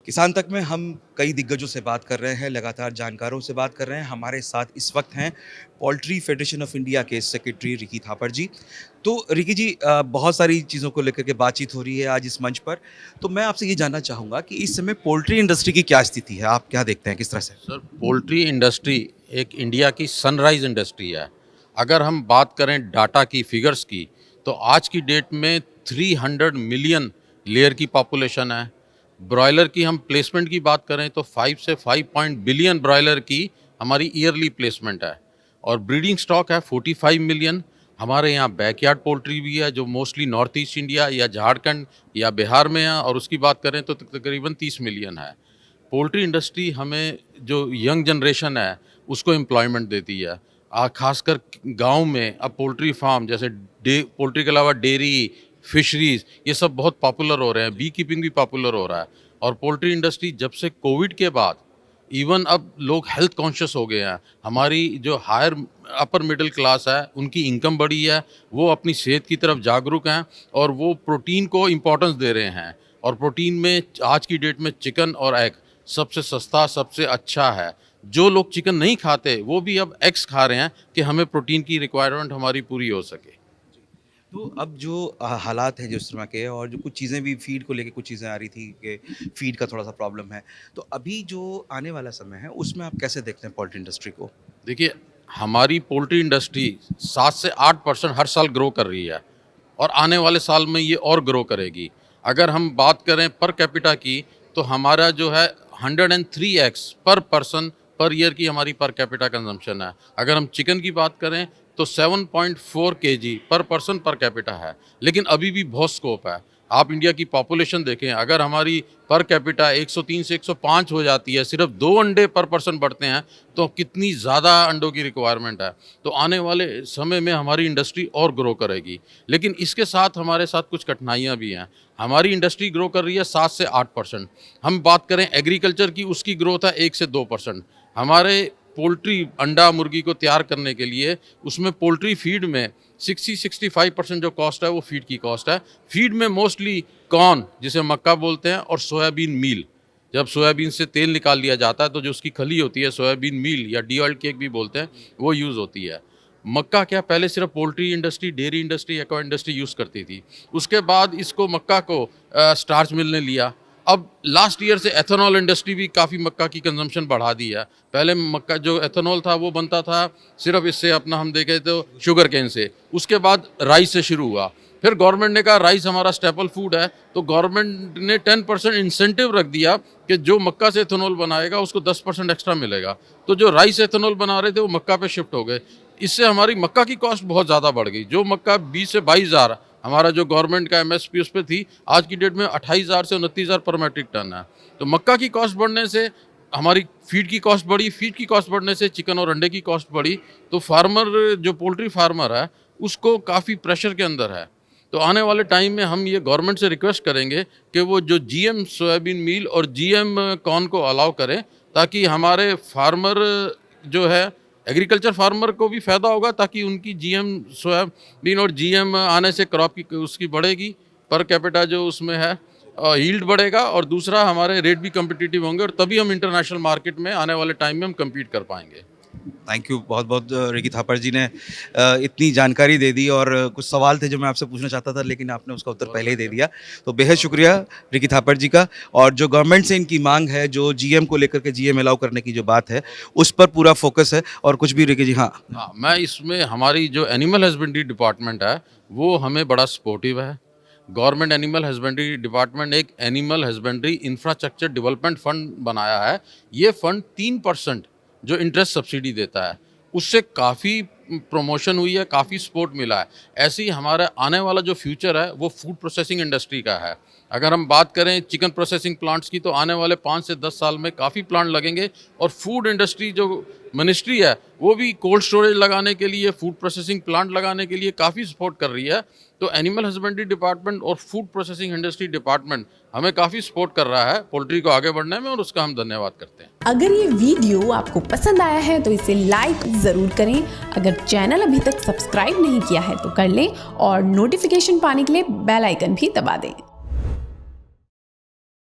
किसान तक में हम कई दिग्गजों से बात कर रहे हैं, लगातार जानकारों से बात कर रहे हैं। हमारे साथ इस वक्त हैं पोल्ट्री फेडरेशन ऑफ इंडिया के सेक्रेटरी रिकी थापर जी। तो रिकी जी, बहुत सारी चीज़ों को लेकर के बातचीत हो रही है आज इस मंच पर। तो मैं आपसे ये जानना चाहूँगा कि इस समय पोल्ट्री इंडस्ट्री की क्या स्थिति है? आप क्या देखते हैं, किस तरह से? सर, पोल्ट्री इंडस्ट्री एक इंडिया की सनराइज इंडस्ट्री है। अगर हम बात करें डाटा की, फिगर्स की, तो आज की डेट में 300 मिलियन लेयर की पॉपुलेशन है। ब्रॉयलर की हम प्लेसमेंट की बात करें तो 5 से 5 पॉइंट बिलियन ब्रॉयलर की हमारी ईयरली प्लेसमेंट है और ब्रीडिंग स्टॉक है 45 मिलियन। हमारे यहाँ बैकयार्ड पोल्ट्री भी है जो मोस्टली नॉर्थ ईस्ट इंडिया या झारखंड या बिहार में है, और उसकी बात करें तो तकरीबन 30 मिलियन है। पोल्ट्री इंडस्ट्री हमें जो यंग जनरेशन है उसको एम्प्लॉयमेंट देती है। खासकर गांव में अब पोल्ट्री फार्म जैसे पोल्ट्री के अलावा डेयरी, फिशरीज, ये सब बहुत पॉपुलर हो रहे हैं। बी कीपिंग भी पॉपुलर हो रहा है। और पोल्ट्री इंडस्ट्री जब से कोविड के बाद इवन अब लोग हेल्थ कॉन्शियस हो गए हैं। हमारी जो हायर अपर मिडिल क्लास है उनकी इनकम बढ़ी है, वो अपनी सेहत की तरफ जागरूक हैं और वो प्रोटीन को इम्पोर्टेंस दे रहे हैं। और प्रोटीन में आज की डेट में चिकन और एग सबसे सस्ता, सबसे अच्छा है। जो लोग चिकन नहीं खाते वो भी अब एग्स खा रहे हैं कि हमें प्रोटीन की रिक्वायरमेंट हमारी पूरी हो सके। तो अब जो हालात हैं जिस तरह के, और जो कुछ चीज़ें भी फीड को लेके कुछ चीज़ें आ रही थी कि फीड का थोड़ा-सा प्रॉब्लम है। तो अभी जो आने वाला समय है उसमें आप कैसे देखते हैं पोल्ट्री इंडस्ट्री को? देखिए, हमारी पोल्ट्री इंडस्ट्री 7 से 8% हर साल ग्रो कर रही है और आने वाले साल में ये और ग्रो करेगी। अगर हम बात करें पर कैपिटा की, तो हमारा जो है 103x पर पर्सन पर ईयर की हमारी पर कैपिटा कंजम्पशन है। अगर हम चिकन की बात करें तो 7.4 केजी पर पर्सन पर कैपिटा है। लेकिन अभी भी बहुत स्कोप है। आप इंडिया की पॉपुलेशन देखें, अगर हमारी पर कैपिटा 103 से 105 हो जाती है, सिर्फ 2 अंडे पर पर्सन बढ़ते हैं, तो कितनी ज़्यादा अंडों की रिक्वायरमेंट है। तो आने वाले समय में हमारी इंडस्ट्री और ग्रो करेगी। लेकिन इसके साथ हमारे साथ कुछ कठिनाइयाँ भी हैं। हमारी इंडस्ट्री ग्रो कर रही है 7 से 8%। हम बात करें एग्रीकल्चर की, उसकी ग्रोथ है 1 से 2%। हमारे पोल्ट्री अंडा मुर्गी को तैयार करने के लिए उसमें पोल्ट्री फीड में 60-65% जो कॉस्ट है वो फीड की कॉस्ट है। फीड में मोस्टली कॉर्न, जिसे मक्का बोलते हैं, और सोयाबीन मील। जब सोयाबीन से तेल निकाल लिया जाता है तो जो उसकी खली होती है, सोयाबीन मील या डी ऑयल केक भी बोलते हैं, वो यूज़ होती है। मक्का क्या पहले सिर्फ poultry industry, dairy industry, aqua industry use करती थी। उसके बाद इसको मक्का को स्टार्च मिल ने लिया। अब लास्ट ईयर से एथेनॉल इंडस्ट्री भी काफ़ी मक्का की कंजम्पशन बढ़ा दी है। पहले मक्का जो एथेनॉल था वो बनता था सिर्फ इससे, अपना हम देखें तो शुगर केन से। उसके बाद राइस से शुरू हुआ। फिर गवर्नमेंट ने कहा राइस हमारा स्टेपल फूड है, तो गवर्नमेंट ने 10% इंसेंटिव रख दिया कि जो मक्का से एथेनॉल बनाएगा उसको 10% एक्स्ट्रा मिलेगा। तो जो राइस एथेनॉल बना रहे थे वो मक्का पे शिफ्ट हो गए। इससे हमारी मक्का की कॉस्ट बहुत ज़्यादा बढ़ गई। जो मक्का 20 से 22 हज़ार हमारा जो गवर्नमेंट का एमएसपी उस पर थी, आज की डेट में 28,000 से 29,000 पर मैट्रिक टन है। तो मक्का की कॉस्ट बढ़ने से हमारी फीड की कॉस्ट बढ़ी, फीड की कॉस्ट बढ़ने से चिकन और अंडे की कॉस्ट बढ़ी। तो फार्मर, जो पोल्ट्री फार्मर है, उसको काफ़ी प्रेशर के अंदर है। तो आने वाले टाइम में हम ये गवर्नमेंट से रिक्वेस्ट करेंगे कि वो जो जीएम सोयाबीन मील और जीएम कॉर्न को अलाउ करें, ताकि हमारे फार्मर जो है, एग्रीकल्चर फार्मर को भी फ़ायदा होगा, ताकि उनकी जीएम सोयाबीन और जीएम आने से क्रॉप की उसकी बढ़ेगी, पर कैपिटा जो उसमें है यील्ड बढ़ेगा, और दूसरा हमारे रेट भी कम्पिटिटिव होंगे, और तभी हम इंटरनेशनल मार्केट में आने वाले टाइम में हम कम्पीट कर पाएंगे। थैंक यू बहुत बहुत रिकी थापर जी ने इतनी जानकारी दे दी। और कुछ सवाल थे जो मैं आपसे पूछना चाहता था, लेकिन आपने उसका उत्तर पहले ही दे दिया। तो बेहद शुक्रिया रिकी थापर जी का। और जो गवर्नमेंट से इनकी मांग है, जो जीएम को लेकर के जीएम अलाउ करने की जो बात है, उस पर पूरा फोकस है। और कुछ भी रिकी जी? हाँ, मैं इसमें, हमारी जो एनिमल हस्बेंड्री डिपार्टमेंट है वो हमें बड़ा सपोर्टिव है। गवर्नमेंट एनिमल हस्बेंड्री डिपार्टमेंट एक animal husbandry infrastructure development fund बनाया है। ये फंड 3% जो इंटरेस्ट सब्सिडी देता है, उससे काफ़ी प्रमोशन हुई है, काफ़ी सपोर्ट मिला है। ऐसे ही हमारा आने वाला जो फ्यूचर है वो फूड प्रोसेसिंग इंडस्ट्री का है। अगर हम बात करें चिकन प्रोसेसिंग प्लांट्स की, तो आने वाले 5 से 10 साल में काफ़ी प्लांट लगेंगे। और फूड इंडस्ट्री जो मिनिस्ट्री है वो भी कोल्ड स्टोरेज लगाने के लिए, फूड प्रोसेसिंग प्लांट लगाने के लिए काफ़ी सपोर्ट कर रही है। तो एनिमल हस्बेंड्री डिपार्टमेंट और फूड प्रोसेसिंग इंडस्ट्री डिपार्टमेंट हमें काफ़ी सपोर्ट कर रहा है पोल्ट्री को आगे बढ़ने में, और उसका हम धन्यवाद करते हैं। अगर ये वीडियो आपको पसंद आया है तो इसे लाइक ज़रूर करें। अगर चैनल अभी तक सब्सक्राइब नहीं किया है तो कर लें, और नोटिफिकेशन पाने के लिए बेल आइकन भी दबा दें।